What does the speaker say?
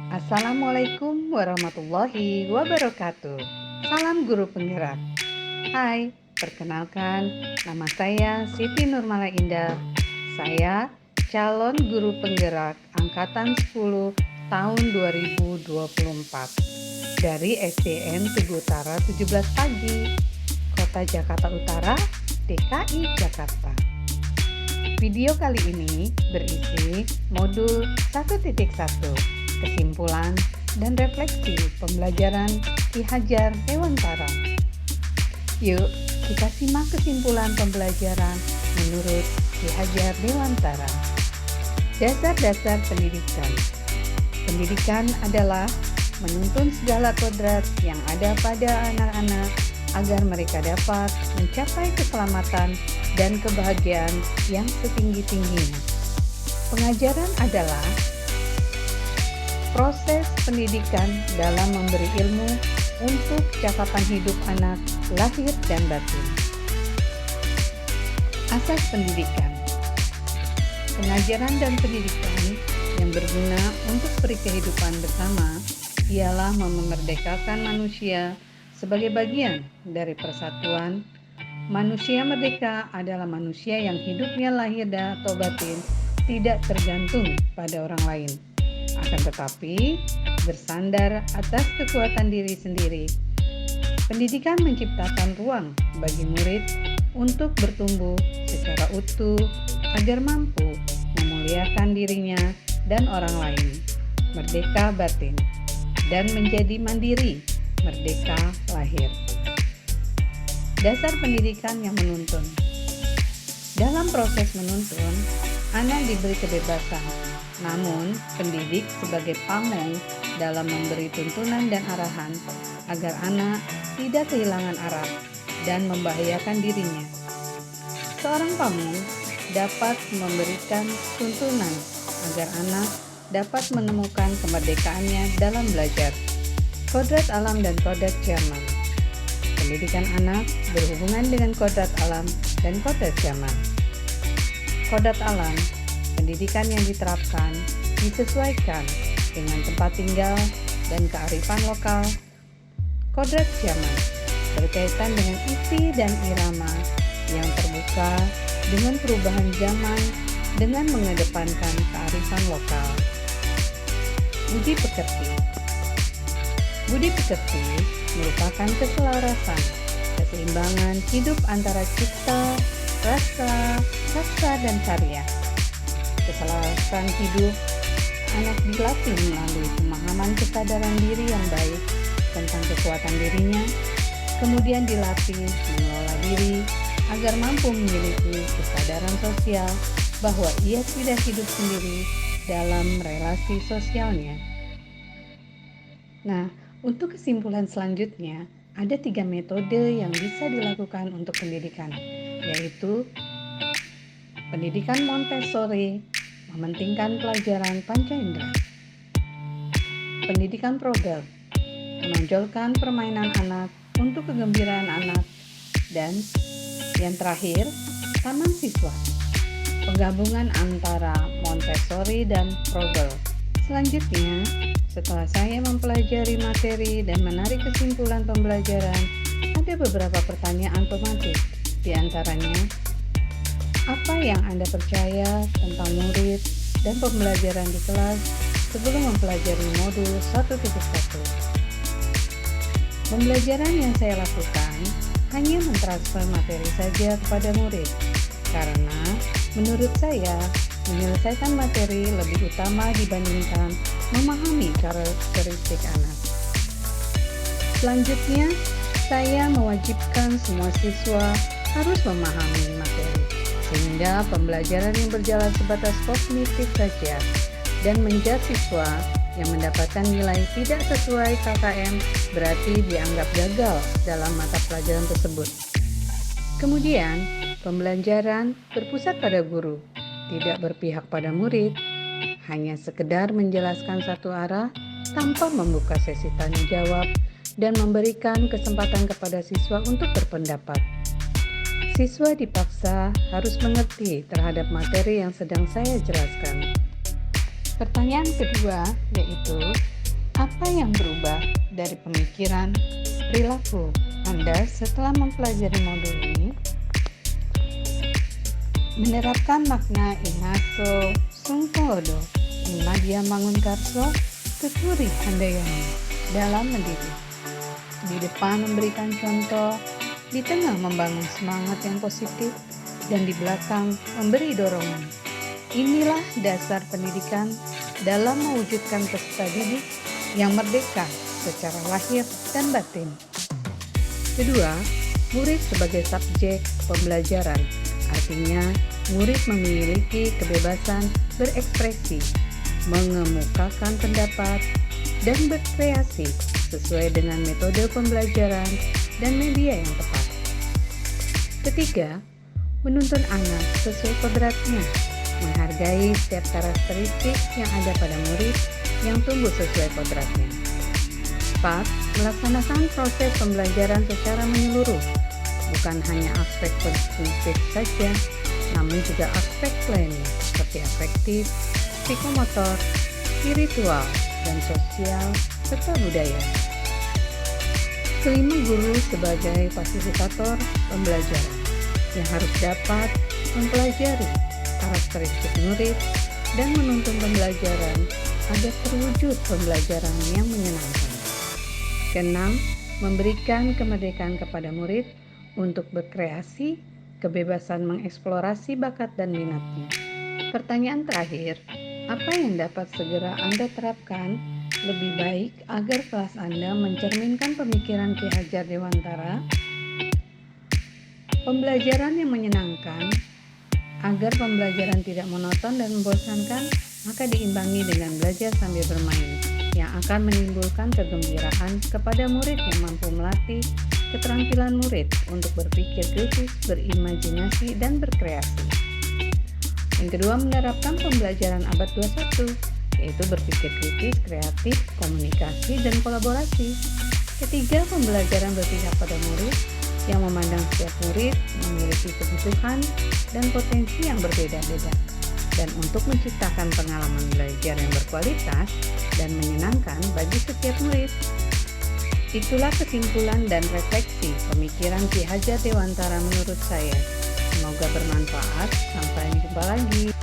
Assalamualaikum warahmatullahi wabarakatuh. Salam guru penggerak. Hai, perkenalkan nama saya Siti Nurmala Indah. Saya calon guru penggerak angkatan 10 tahun 2024 dari SDN Tugu Utara 17 Pagi, Kota Jakarta Utara, DKI Jakarta. Video kali ini berisi modul 1.1, kesimpulan dan refleksi pembelajaran Ki Hajar Dewantara. Yuk, kita simak kesimpulan pembelajaran menurut Ki Hajar Dewantara. Dasar-dasar pendidikan. Pendidikan adalah menuntun segala kodrat yang ada pada anak-anak agar mereka dapat mencapai keselamatan dan kebahagiaan yang setinggi-tingginya. Pengajaran adalah proses pendidikan dalam memberi ilmu untuk catatan hidup anak lahir dan batin. Asas pendidikan. Pengajaran dan pendidikan yang berguna untuk peri kehidupan bersama ialah memerdekakan manusia sebagai bagian dari persatuan. Manusia merdeka adalah manusia yang hidupnya lahir dan atau batin tidak tergantung pada orang lain, akan tetapi bersandar atas kekuatan diri sendiri. Pendidikan menciptakan ruang bagi murid untuk bertumbuh secara utuh agar mampu memuliakan dirinya dan orang lain, merdeka batin, dan menjadi mandiri, merdeka lahir. Dasar pendidikan yang menuntun. Dalam proses menuntun, anak diberi kebebasan, namun pendidik sebagai pamong dalam memberi tuntunan dan arahan agar anak tidak kehilangan arah dan membahayakan dirinya. Seorang pamong dapat memberikan tuntunan agar anak dapat menemukan kemerdekaannya dalam belajar. Kodrat alam dan kodrat zaman. Pendidikan anak berhubungan dengan kodrat alam dan kodrat zaman. Kodrat alam, pendidikan yang diterapkan disesuaikan dengan tempat tinggal dan kearifan lokal. Kodrat zaman berkaitan dengan isi dan irama yang terbuka dengan perubahan zaman dengan mengedepankan kearifan lokal. Budi pekerti. Budi pekerti merupakan keselarasan, keseimbangan hidup antara cipta, rasa, sastra, dan karya. Keselarasan hidup anak dilatih melalui pemahaman kesadaran diri yang baik tentang kekuatan dirinya, kemudian dilatih mengelola diri agar mampu memiliki kesadaran sosial bahwa ia tidak hidup sendiri dalam relasi sosialnya. Nah, untuk kesimpulan selanjutnya, ada 3 metode yang bisa dilakukan untuk pendidikan, yaitu pendidikan Montessori, mementingkan pelajaran panca indera. Pendidikan Probel, menonjolkan permainan anak untuk kegembiraan anak. Dan yang terakhir, taman siswa, penggabungan antara Montessori dan Probel. Selanjutnya, setelah saya mempelajari materi dan menarik kesimpulan pembelajaran, ada beberapa pertanyaan pematik. Di antaranya, apa yang Anda percaya tentang murid dan pembelajaran di kelas sebelum mempelajari modul 1.1? Pembelajaran yang saya lakukan hanya mentransfer materi saja kepada murid, karena menurut saya menyelesaikan materi lebih utama dibandingkan memahami karakteristik anak. Selanjutnya, saya mewajibkan semua siswa harus memahami materi, sehingga pembelajaran yang berjalan sebatas kognitif saja dan menjudge siswa yang mendapatkan nilai tidak sesuai KKM berarti dianggap gagal dalam mata pelajaran tersebut. Kemudian, pembelajaran berpusat pada guru, tidak berpihak pada murid, hanya sekedar menjelaskan satu arah tanpa membuka sesi tanya jawab dan memberikan kesempatan kepada siswa untuk berpendapat. Siswa dipaksa harus mengerti terhadap materi yang sedang saya jelaskan. Pertanyaan kedua yaitu, Apa yang berubah dari pemikiran, perilaku Anda setelah mempelajari modul ini? Menerapkan makna Inaso Sungkolodo, Madia Mangunkarso, Tuturi Handayani dalam mendidik. Di depan memberikan contoh, di tengah membangun semangat yang positif, dan di belakang memberi dorongan. Inilah dasar pendidikan dalam mewujudkan peserta didik yang merdeka secara lahir dan batin. Kedua, murid sebagai subjek pembelajaran, artinya murid memiliki kebebasan berekspresi, mengemukakan pendapat, dan berkreasi sesuai dengan metode pembelajaran dan media yang tepat. Ketiga, menuntun anak sesuai kodratnya, menghargai setiap karakteristik yang ada pada murid yang tumbuh sesuai kodratnya. 4. Melaksanakan proses pembelajaran secara menyeluruh, bukan hanya aspek kognitif saja, namun juga aspek lainnya seperti afektif, psikomotor, spiritual, dan sosial, serta budaya. Kelima, guru sebagai fasilitator pembelajaran yang harus dapat mempelajari karakteristik murid dan menuntun pembelajaran agar terwujud pembelajaran yang menyenangkan. Keenam, memberikan kemerdekaan kepada murid untuk berkreasi, kebebasan mengeksplorasi bakat dan minatnya. Pertanyaan terakhir, apa yang dapat segera Anda terapkan lebih baik agar kelas Anda mencerminkan pemikiran Ki Hajar Dewantara? Pembelajaran yang menyenangkan. Agar pembelajaran tidak monoton dan membosankan, maka diimbangi dengan belajar sambil bermain, yang akan menimbulkan kegembiraan kepada murid yang mampu melatih keterampilan murid untuk berpikir kritis, berimajinasi, dan berkreasi. Yang kedua, menerapkan pembelajaran abad 21, yaitu berpikir kritis, kreatif, komunikasi, dan kolaborasi. Ketiga, pembelajaran berpihak pada murid, yang memandang setiap murid memiliki kebutuhan dan potensi yang berbeda-beda, dan untuk menciptakan pengalaman belajar yang berkualitas dan menyenangkan bagi setiap murid. Itulah kesimpulan dan refleksi pemikiran Ki Hajar Dewantara menurut saya. Semoga bermanfaat. Sampai jumpa lagi.